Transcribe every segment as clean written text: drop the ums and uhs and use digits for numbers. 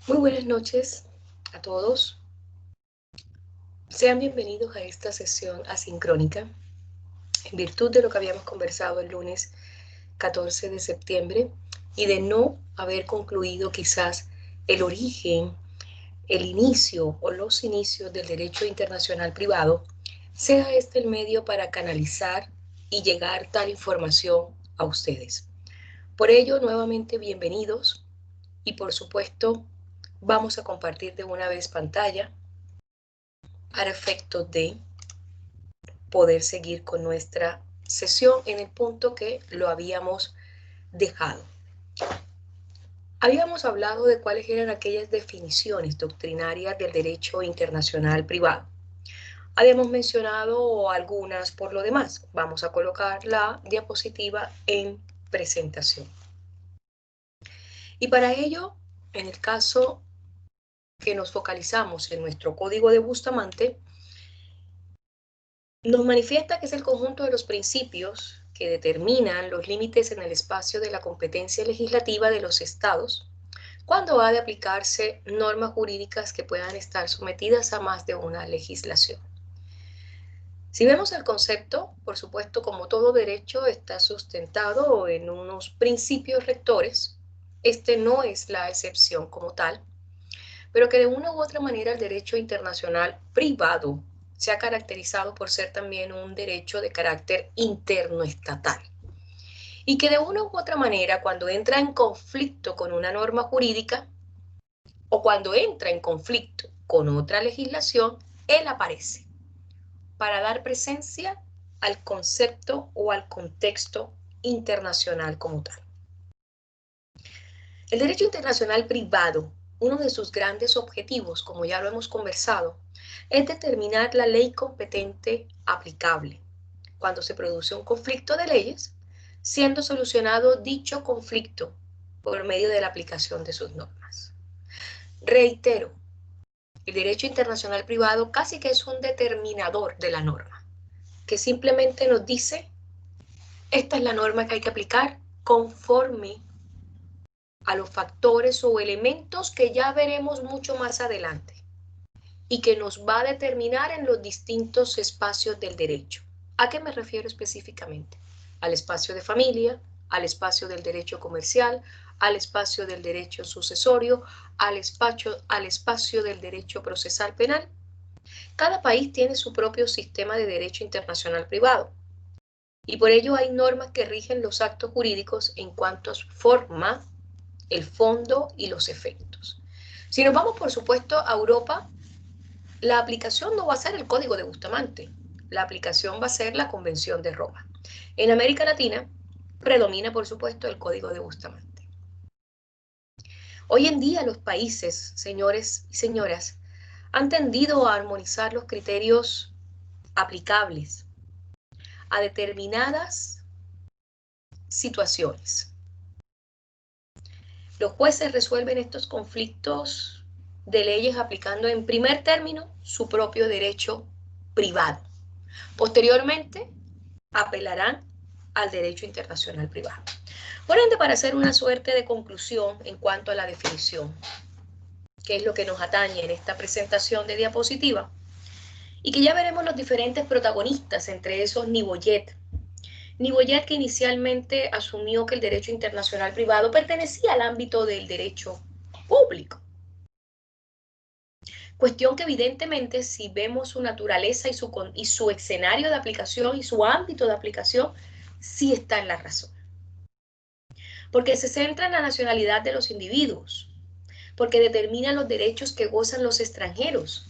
Muy buenas noches a todos. Sean bienvenidos a esta sesión asincrónica. En virtud de lo que habíamos conversado el lunes 14 de septiembre y de no haber concluido quizás el origen, el inicio o los inicios del derecho internacional privado, sea este el medio para canalizar y llegar tal información a ustedes. Por ello, nuevamente bienvenidos y por supuesto vamos a compartir de una vez pantalla para efectos de poder seguir con nuestra sesión en el punto que lo habíamos dejado. Habíamos hablado de cuáles eran aquellas definiciones doctrinarias del derecho internacional privado. Habíamos mencionado algunas por lo demás. Vamos a colocar la diapositiva en presentación. Y para ello, en el caso que nos focalizamos en nuestro código de Bustamante, nos manifiesta que es el conjunto de los principios que determinan los límites en el espacio de la competencia legislativa de los estados cuando ha de aplicarse normas jurídicas que puedan estar sometidas a más de una legislación. Si vemos el concepto, por supuesto, como todo derecho está sustentado en unos principios rectores, este no es la excepción como tal, pero que de una u otra manera el derecho internacional privado se ha caracterizado por ser también un derecho de carácter interno estatal. Y que de una u otra manera, cuando entra en conflicto con una norma jurídica o cuando entra en conflicto con otra legislación, él aparece para dar presencia al concepto o al contexto internacional como tal. El derecho internacional privado, uno de sus grandes objetivos, como ya lo hemos conversado, es determinar la ley competente aplicable cuando se produce un conflicto de leyes, siendo solucionado dicho conflicto por medio de la aplicación de sus normas. Reitero, el derecho internacional privado casi que es un determinador de la norma, que simplemente nos dice, esta es la norma que hay que aplicar conforme a los factores o elementos que ya veremos mucho más adelante y que nos va a determinar en los distintos espacios del derecho. ¿A qué me refiero específicamente? Al espacio de familia, al espacio del derecho comercial, al espacio del derecho sucesorio, al espacio del derecho procesal penal. Cada país tiene su propio sistema de derecho internacional privado y por ello hay normas que rigen los actos jurídicos en cuanto a su forma, el fondo y los efectos. Si nos vamos, por supuesto, a Europa, la aplicación no va a ser el Código de Bustamante, la aplicación va a ser la Convención de Roma. En América Latina predomina, por supuesto, el Código de Bustamante. Hoy en día los países, señores y señoras, han tendido a armonizar los criterios aplicables a determinadas situaciones. Los jueces resuelven estos conflictos de leyes aplicando en primer término su propio derecho privado. Posteriormente, apelarán al derecho internacional privado. Por ende, para hacer una suerte de conclusión en cuanto a la definición, que es lo que nos atañe en esta presentación de diapositiva, y que ya veremos los diferentes protagonistas, entre esos Niboyet. Niboyet, que inicialmente asumió que el derecho internacional privado pertenecía al ámbito del derecho público. Cuestión que evidentemente, si vemos su naturaleza y su escenario de aplicación y su ámbito de aplicación, sí está en la razón. Porque se centra en la nacionalidad de los individuos, porque determina los derechos que gozan los extranjeros,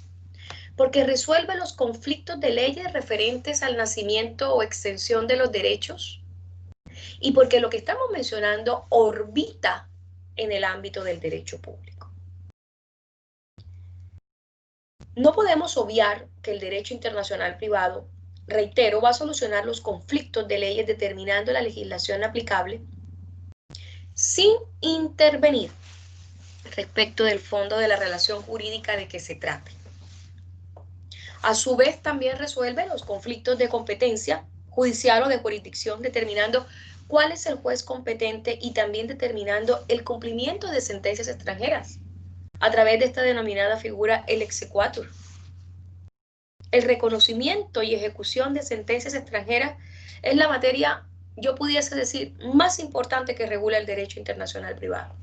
porque resuelve los conflictos de leyes referentes al nacimiento o extensión de los derechos, y porque lo que estamos mencionando orbita en el ámbito del derecho público. No podemos obviar que el derecho internacional privado, reitero, va a solucionar los conflictos de leyes determinando la legislación aplicable sin intervenir respecto del fondo de la relación jurídica de que se trate. A su vez, también resuelve los conflictos de competencia judicial o de jurisdicción, determinando cuál es el juez competente y también determinando el cumplimiento de sentencias extranjeras. a través de esta denominada figura el exequatur. El reconocimiento y ejecución de sentencias extranjeras es la materia, yo pudiese decir, más importante que regula el derecho internacional privado.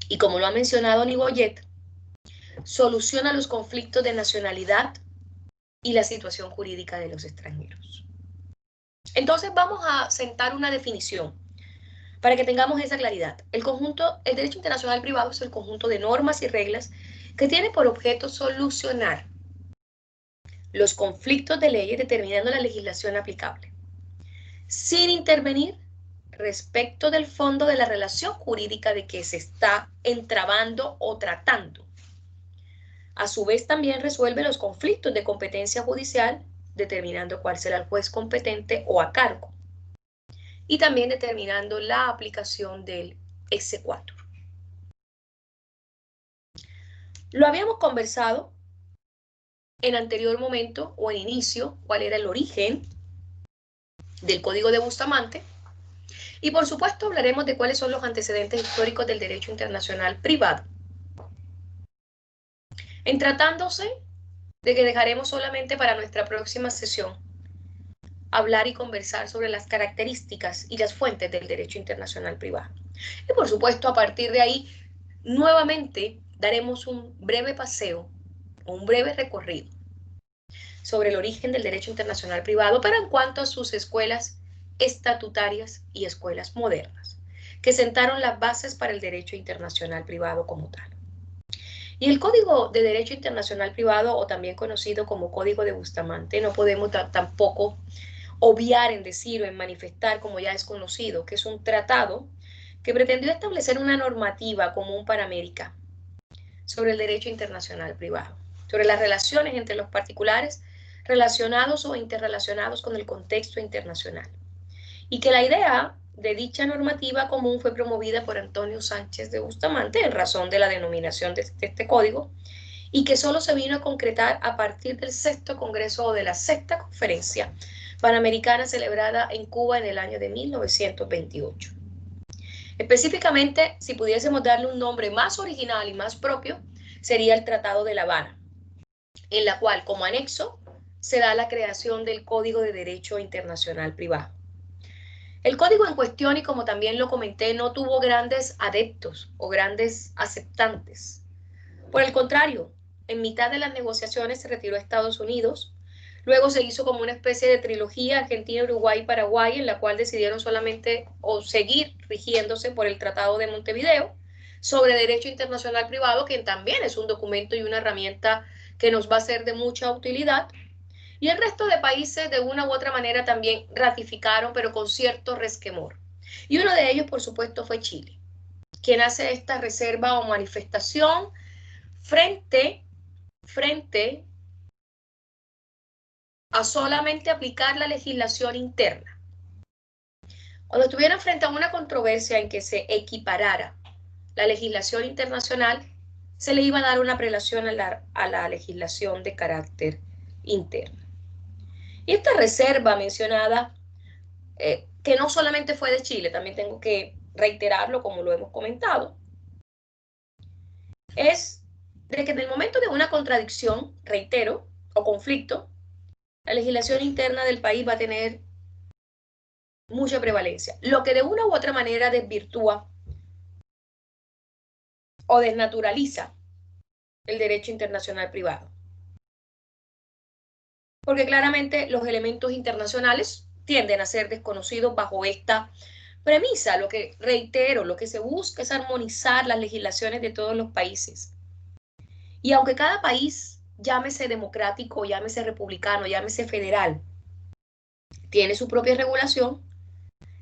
Y como lo ha mencionado Niboyet, soluciona los conflictos de nacionalidad y la situación jurídica de los extranjeros. Entonces vamos a sentar una definición para que tengamos esa claridad. El derecho internacional privado es el conjunto de normas y reglas que tiene por objeto solucionar los conflictos de leyes determinando la legislación aplicable, sin intervenir respecto del fondo de la relación jurídica de que se está entrabando o tratando. A su vez, también resuelve los conflictos de competencia judicial, determinando cuál será el juez competente o a cargo, y también determinando la aplicación del exequatur. Lo habíamos conversado en anterior momento o en inicio, cuál era el origen del Código de Bustamante, y por supuesto hablaremos de cuáles son los antecedentes históricos del derecho internacional privado. En tratándose de que dejaremos solamente para nuestra próxima sesión hablar y conversar sobre las características y las fuentes del derecho internacional privado. Y por supuesto, a partir de ahí, nuevamente daremos un breve paseo o un breve recorrido sobre el origen del derecho internacional privado, pero en cuanto a sus escuelas estatutarias y escuelas modernas, que sentaron las bases para el derecho internacional privado como tal. Y el Código de Derecho Internacional Privado, o también conocido como Código de Bustamante, no podemos tampoco obviar en decir o en manifestar, como ya es conocido, que es un tratado que pretendió establecer una normativa común para América sobre el derecho internacional privado, sobre las relaciones entre los particulares relacionados o interrelacionados con el contexto internacional. Y que la idea de dicha normativa común fue promovida por Antonio Sánchez de Bustamante en razón de la denominación de este código, y que solo se vino a concretar a partir del sexto congreso o de la sexta conferencia panamericana celebrada en Cuba en el año de 1928. Específicamente, si pudiésemos darle un nombre más original y más propio, sería el Tratado de La Habana, en la cual, como anexo, se da la creación del Código de Derecho Internacional Privado. El código en cuestión, y como también lo comenté, no tuvo grandes adeptos o grandes aceptantes. Por el contrario, en mitad de las negociaciones se retiró a Estados Unidos. Luego se hizo como una especie de trilogía Argentina, Uruguay y Paraguay, en la cual decidieron solamente o seguir rigiéndose por el Tratado de Montevideo sobre Derecho Internacional Privado, que también es un documento y una herramienta que nos va a ser de mucha utilidad. Y el resto de países de una u otra manera también ratificaron, pero con cierto resquemor. Y uno de ellos, por supuesto, fue Chile, quien hace esta reserva o manifestación frente a solamente aplicar la legislación interna. Cuando estuvieran frente a una controversia en que se equiparara la legislación internacional, se le iba a dar una prelación a la legislación de carácter interno. Y esta reserva mencionada, que no solamente fue de Chile, también tengo que reiterarlo como lo hemos comentado, es de que en el momento de una contradicción, reitero, o conflicto, la legislación interna del país va a tener mucha prevalencia, lo que de una u otra manera desvirtúa o desnaturaliza el derecho internacional privado. Porque claramente los elementos internacionales tienden a ser desconocidos bajo esta premisa. Lo que reitero, lo que se busca es armonizar las legislaciones de todos los países. Y aunque cada país, llámese democrático, llámese republicano, llámese federal, tiene su propia regulación,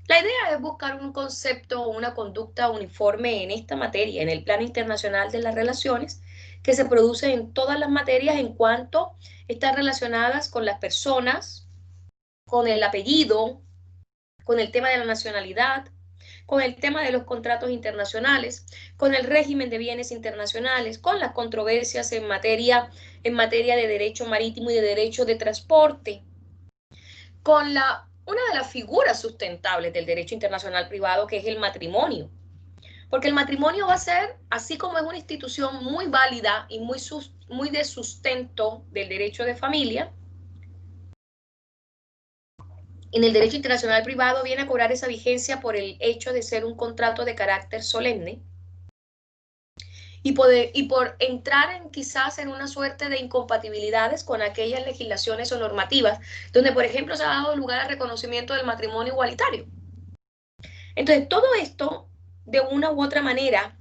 la idea es buscar un concepto o una conducta uniforme en esta materia, en el plano internacional de las relaciones, que se produce en todas las materias en cuanto están relacionadas con las personas, con el apellido, con el tema de la nacionalidad, con el tema de los contratos internacionales, con el régimen de bienes internacionales, con las controversias en materia de derecho marítimo y de derecho de transporte, con una de las figuras sustentables del derecho internacional privado, que es el matrimonio. Porque el matrimonio va a ser, así como es una institución muy válida y muy de sustento del derecho de familia, en el derecho internacional privado viene a cobrar esa vigencia por el hecho de ser un contrato de carácter solemne y por entrar en quizás en una suerte de incompatibilidades con aquellas legislaciones o normativas donde, por ejemplo, se ha dado lugar al reconocimiento del matrimonio igualitario. Entonces, todo esto, de una u otra manera,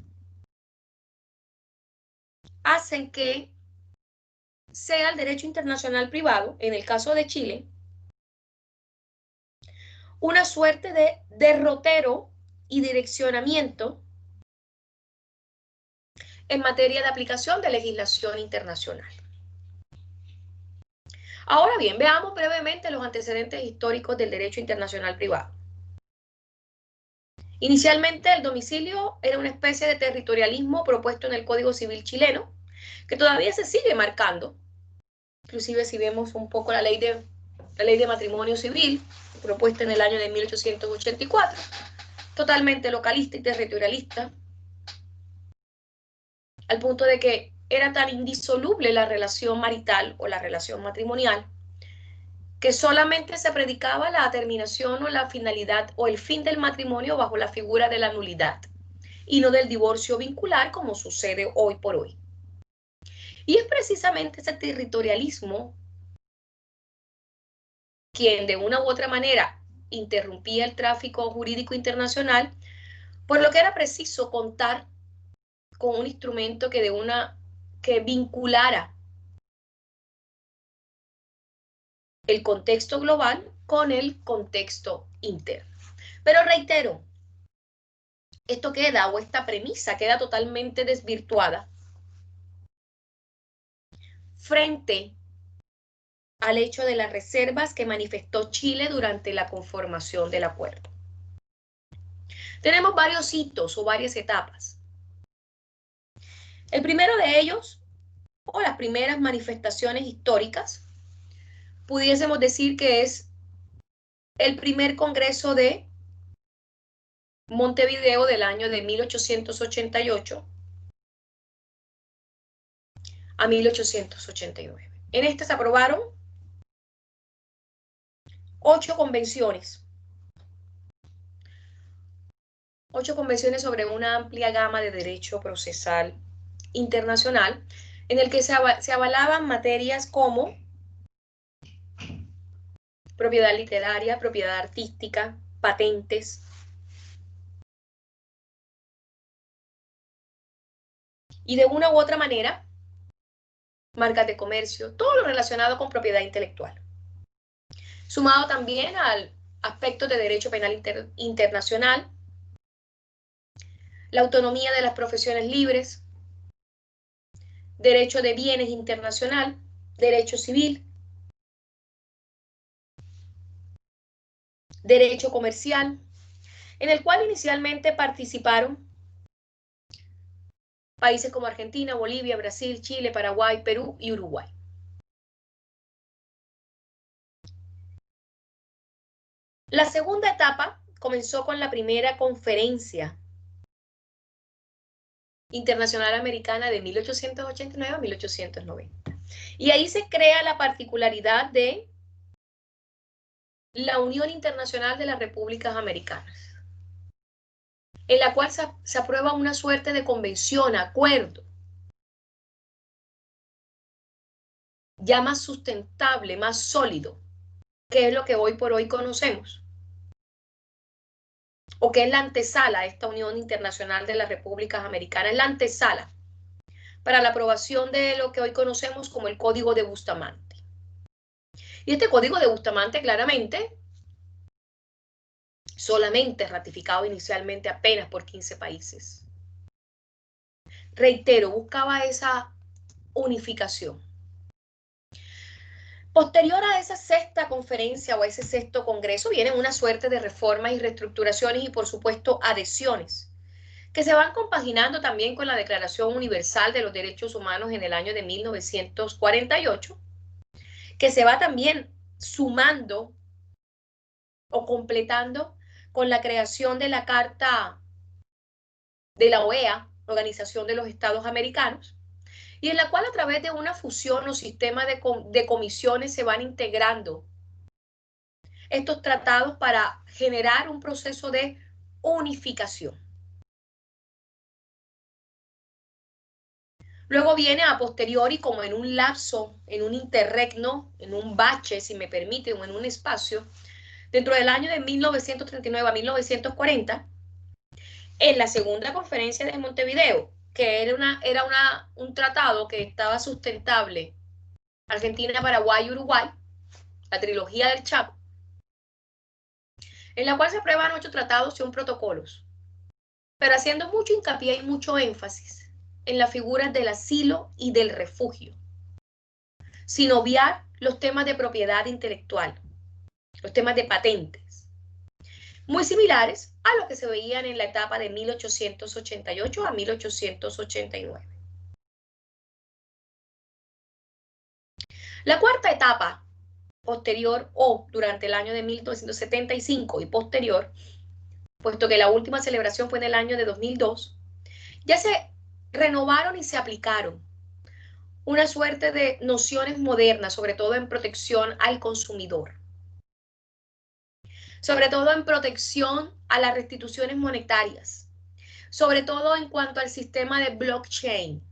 hacen que sea el derecho internacional privado, en el caso de Chile, una suerte de derrotero y direccionamiento en materia de aplicación de legislación internacional. Ahora bien, veamos brevemente los antecedentes históricos del derecho internacional privado. Inicialmente, el domicilio era una especie de territorialismo propuesto en el Código Civil chileno, que todavía se sigue marcando. Inclusive si vemos un poco la ley de matrimonio civil, propuesta en el año de 1884, totalmente localista y territorialista, al punto de que era tan indisoluble la relación marital o la relación matrimonial, que solamente se predicaba la terminación o la finalidad o el fin del matrimonio bajo la figura de la nulidad y no del divorcio vincular como sucede hoy por hoy. Y es precisamente ese territorialismo quien de una u otra manera interrumpía el tráfico jurídico internacional, por lo que era preciso contar con un instrumento que vinculara el contexto global con el contexto interno. Pero reitero, esto queda, o esta premisa queda totalmente desvirtuada frente al hecho de las reservas que manifestó Chile durante la conformación del acuerdo. Tenemos varios hitos o varias etapas. El primero de ellos, o las primeras manifestaciones históricas, pudiésemos decir que es el primer Congreso de Montevideo del año de 1888 a 1889. En este se aprobaron 8 convenciones. 8 convenciones sobre una amplia gama de derecho procesal internacional, en el que se avalaban materias como propiedad literaria, propiedad artística, patentes, y de una u otra manera, marcas de comercio, todo lo relacionado con propiedad intelectual. Sumado también al aspecto de derecho penal internacional, la autonomía de las profesiones libres, derecho de bienes internacional, derecho civil, derecho comercial, en el cual inicialmente participaron países como Argentina, Bolivia, Brasil, Chile, Paraguay, Perú y Uruguay. La segunda etapa comenzó con la primera conferencia internacional americana de 1889 a 1890. Y ahí se crea la particularidad de la Unión Internacional de las Repúblicas Americanas, en la cual se aprueba una suerte de convención, acuerdo, ya más sustentable, más sólido, que es lo que hoy por hoy conocemos, o que es la antesala de esta Unión Internacional de las Repúblicas Americanas, es la antesala para la aprobación de lo que hoy conocemos como el Código de Bustamante. Y este Código de Bustamante claramente solamente ratificado inicialmente apenas por 15 países. Reitero, buscaba esa unificación. Posterior a esa sexta conferencia o a ese sexto congreso vienen una suerte de reformas y reestructuraciones y por supuesto adhesiones que se van compaginando también con la Declaración Universal de los Derechos Humanos en el año de 1948, que se va también sumando o completando con la creación de la Carta de la OEA, Organización de los Estados Americanos, y en la cual a través de una fusión o sistema de comisiones se van integrando estos tratados para generar un proceso de unificación. Luego viene a posteriori, como en un lapso, en un interregno, en un bache, si me permite, o en un espacio, dentro del año de 1939 a 1940, en la segunda conferencia de Montevideo, que era un tratado que estaba sustentable, Argentina, Paraguay y Uruguay, la trilogía del Chaco, en la cual se aprueban 8 tratados y 1 protocolos, pero haciendo mucho hincapié y mucho énfasis en las figuras del asilo y del refugio, sin obviar los temas de propiedad intelectual, los temas de patentes, muy similares a lo que se veían en la etapa de 1888 a 1889. La cuarta etapa, posterior o durante el año de 1975 y posterior, puesto que la última celebración fue en el año de 2002, ya se renovaron y se aplicaron una suerte de nociones modernas, sobre todo en protección al consumidor, sobre todo en protección a las restituciones monetarias, sobre todo en cuanto al sistema de blockchain,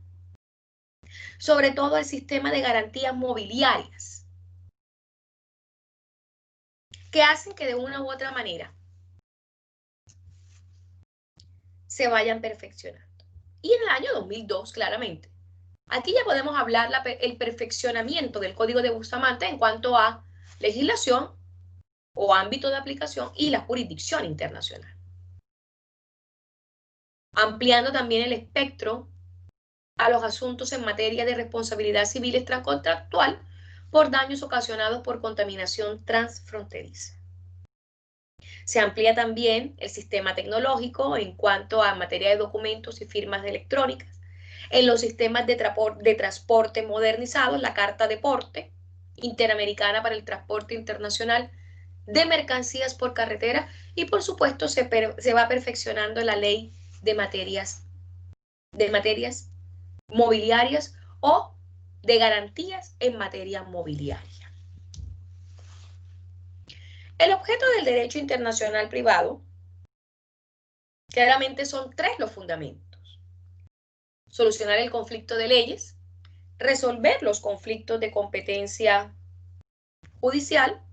sobre todo al sistema de garantías mobiliarias, que hacen que de una u otra manera se vayan perfeccionando. Y en el año 2002, claramente, aquí ya podemos hablar el perfeccionamiento del Código de Bustamante en cuanto a legislación o ámbito de aplicación y la jurisdicción internacional, ampliando también el espectro a los asuntos en materia de responsabilidad civil extracontractual por daños ocasionados por contaminación transfronteriza. Se amplía también el sistema tecnológico en cuanto a materia de documentos y firmas electrónicas, en los sistemas de transporte modernizados, la Carta de Porte Interamericana para el Transporte Internacional de Mercancías por Carretera, y por supuesto se va perfeccionando la ley de materias mobiliarias o de garantías en materia mobiliaria. El objeto del derecho internacional privado, claramente son 3 los fundamentos: solucionar el conflicto de leyes, resolver los conflictos de competencia judicial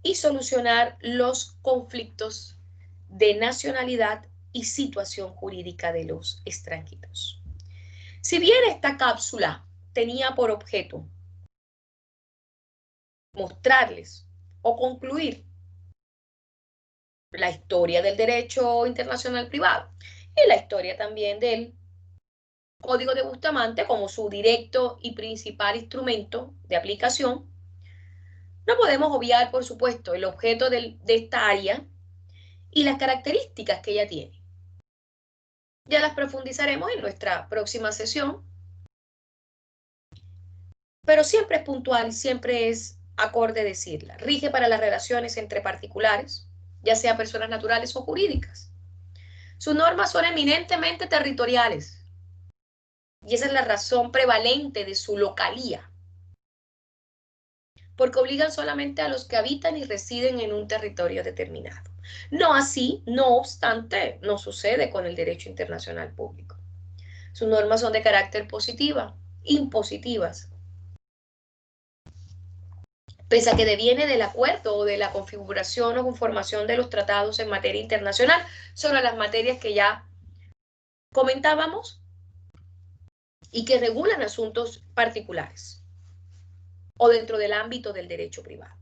y solucionar los conflictos de nacionalidad y situación jurídica de los extranjeros. Si bien esta cápsula tenía por objeto mostrarles o concluir la historia del derecho internacional privado y la historia también del Código de Bustamante como su directo y principal instrumento de aplicación, no podemos obviar, por supuesto, el objeto de esta área y las características que ella tiene. Ya las profundizaremos en nuestra próxima sesión, pero siempre es puntual, siempre es acorde decirla. Rige para las relaciones entre particulares, ya sea personas naturales o jurídicas. Sus normas son eminentemente territoriales y esa es la razón prevalente de su localía, porque obligan solamente a los que habitan y residen en un territorio determinado. No así, no obstante, no sucede con el derecho internacional público. Sus normas son de carácter positiva, impositivas, pese a que deviene del acuerdo o de la configuración o conformación de los tratados en materia internacional sobre las materias que ya comentábamos y que regulan asuntos particulares o dentro del ámbito del derecho privado.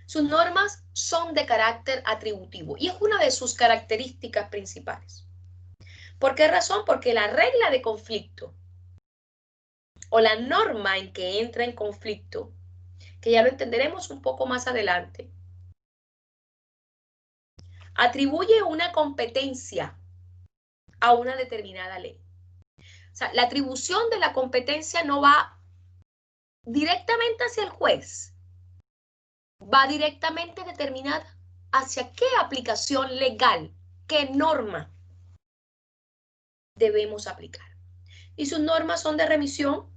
Sus normas son de carácter atributivo y es una de sus características principales. ¿Por qué razón? Porque la regla de conflicto o la norma en que entra en conflicto, que ya lo entenderemos un poco más adelante, atribuye una competencia a una determinada ley. O sea, la atribución de la competencia no va directamente hacia el juez, va directamente determinada hacia qué aplicación legal qué norma debemos aplicar. Y sus normas son de remisión,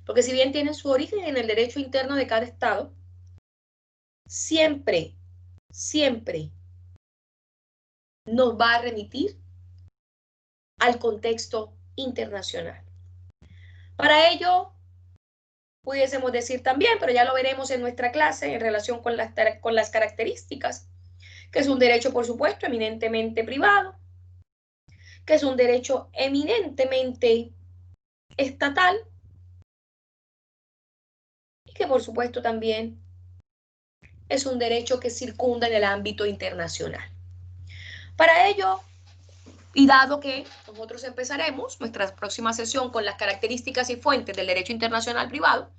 porque si bien tienen su origen en el derecho interno de cada estado, siempre nos va a remitir al contexto internacional. Para ello, pudiésemos decir también, pero ya lo veremos en nuestra clase en relación con las características, que es un derecho, por supuesto, eminentemente privado, que es un derecho eminentemente estatal y que, por supuesto, también es un derecho que circunda en el ámbito internacional. Para ello, y dado que nosotros empezaremos nuestra próxima sesión con las características y fuentes del derecho internacional privado,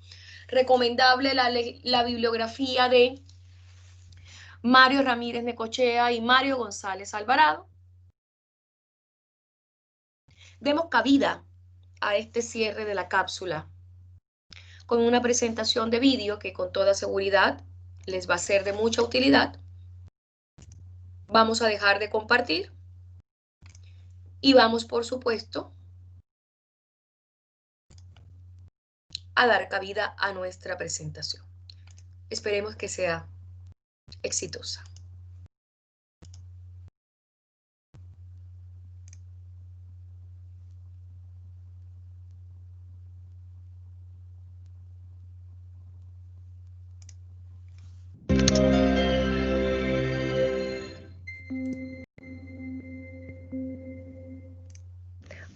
recomendable la bibliografía de Mario Ramírez Necochea y Mario González Alvarado. Demos cabida a este cierre de la cápsula con una presentación de vídeo que con toda seguridad les va a ser de mucha utilidad. Vamos a dejar de compartir y vamos, por supuesto, a dar cabida a nuestra presentación. Esperemos que sea exitosa.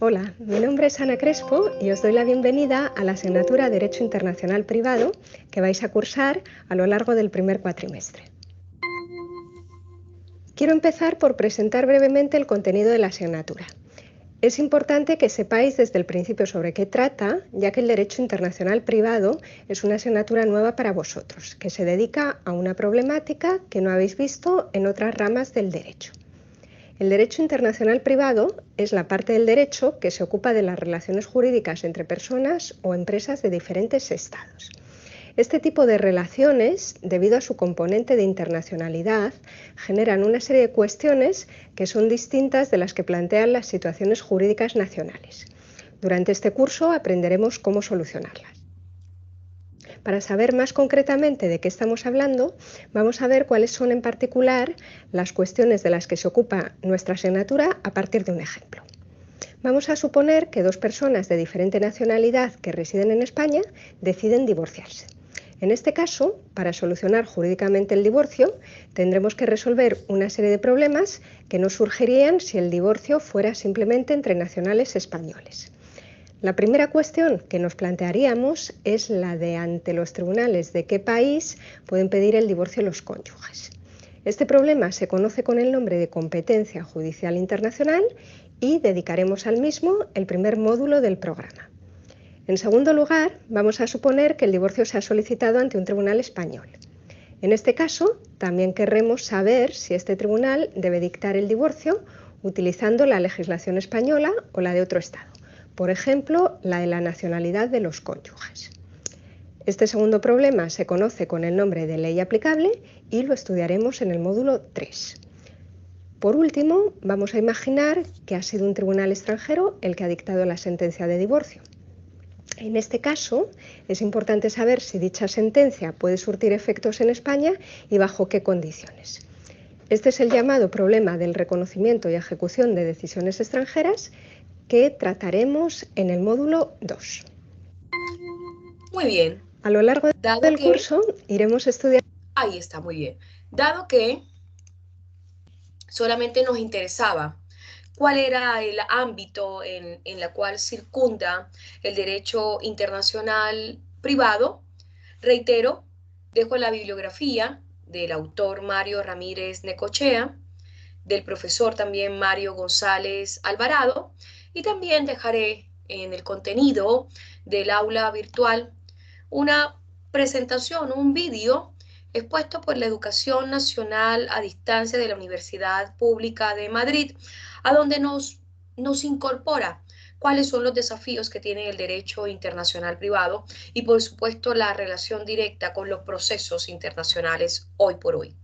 Hola, mi nombre es Ana Crespo y os doy la bienvenida a la asignatura Derecho Internacional Privado que vais a cursar a lo largo del primer cuatrimestre. Quiero empezar por presentar brevemente el contenido de la asignatura. Es importante que sepáis desde el principio sobre qué trata, ya que el Derecho Internacional Privado es una asignatura nueva para vosotros, que se dedica a una problemática que no habéis visto en otras ramas del derecho. El derecho internacional privado es la parte del derecho que se ocupa de las relaciones jurídicas entre personas o empresas de diferentes estados. Este tipo de relaciones, debido a su componente de internacionalidad, generan una serie de cuestiones que son distintas de las que plantean las situaciones jurídicas nacionales. Durante este curso aprenderemos cómo solucionarlas. Para saber más concretamente de qué estamos hablando, vamos a ver cuáles son en particular las cuestiones de las que se ocupa nuestra asignatura a partir de un ejemplo. Vamos a suponer que dos personas de diferente nacionalidad que residen en España deciden divorciarse. En este caso, para solucionar jurídicamente el divorcio, tendremos que resolver una serie de problemas que no surgirían si el divorcio fuera simplemente entre nacionales españoles. La primera cuestión que nos plantearíamos es la de ante los tribunales de qué país pueden pedir el divorcio los cónyuges. Este problema se conoce con el nombre de competencia judicial internacional y dedicaremos al mismo el primer módulo del programa. En segundo lugar, vamos a suponer que el divorcio se ha solicitado ante un tribunal español. En este caso, también querremos saber si este tribunal debe dictar el divorcio utilizando la legislación española o la de otro estado. Por ejemplo, la de la nacionalidad de los cónyuges. Este segundo problema se conoce con el nombre de ley aplicable y lo estudiaremos en el módulo 3. Por último, vamos a imaginar que ha sido un tribunal extranjero el que ha dictado la sentencia de divorcio. En este caso, es importante saber si dicha sentencia puede surtir efectos en España y bajo qué condiciones. Este es el llamado problema del reconocimiento y ejecución de decisiones extranjeras que trataremos en el módulo 2. Muy bien. A lo largo del curso iremos estudiando... Ahí está, muy bien. Dado que solamente nos interesaba cuál era el ámbito en el cual circunda el derecho internacional privado, reitero, dejo la bibliografía del autor Mario Ramírez Necochea, del profesor también Mario González Alvarado, y también dejaré en el contenido del aula virtual una presentación, un vídeo expuesto por la Educación Nacional a Distancia de la Universidad Pública de Madrid, a donde nos incorpora cuáles son los desafíos que tiene el derecho internacional privado y, por supuesto, la relación directa con los procesos internacionales hoy por hoy.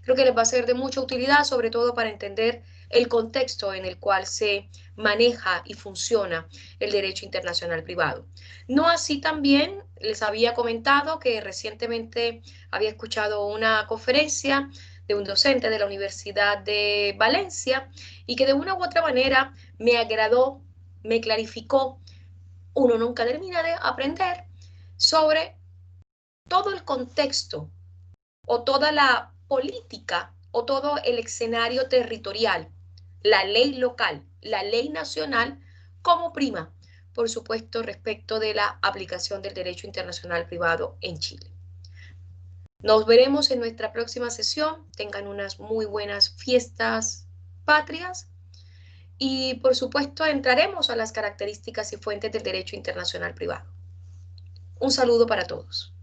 Creo que les va a ser de mucha utilidad, sobre todo para entender el contexto en el cual se maneja y funciona el derecho internacional privado. No así también les había comentado que recientemente había escuchado una conferencia de un docente de la Universidad de Valencia y que de una u otra manera me agradó, me clarificó. Uno nunca termina de aprender sobre todo el contexto o toda la política o todo el escenario territorial, la ley local, la ley nacional, como prima, por supuesto, respecto de la aplicación del derecho internacional privado en Chile. Nos veremos en nuestra próxima sesión. Tengan unas muy buenas fiestas patrias y, por supuesto, entraremos a las características y fuentes del derecho internacional privado. Un saludo para todos.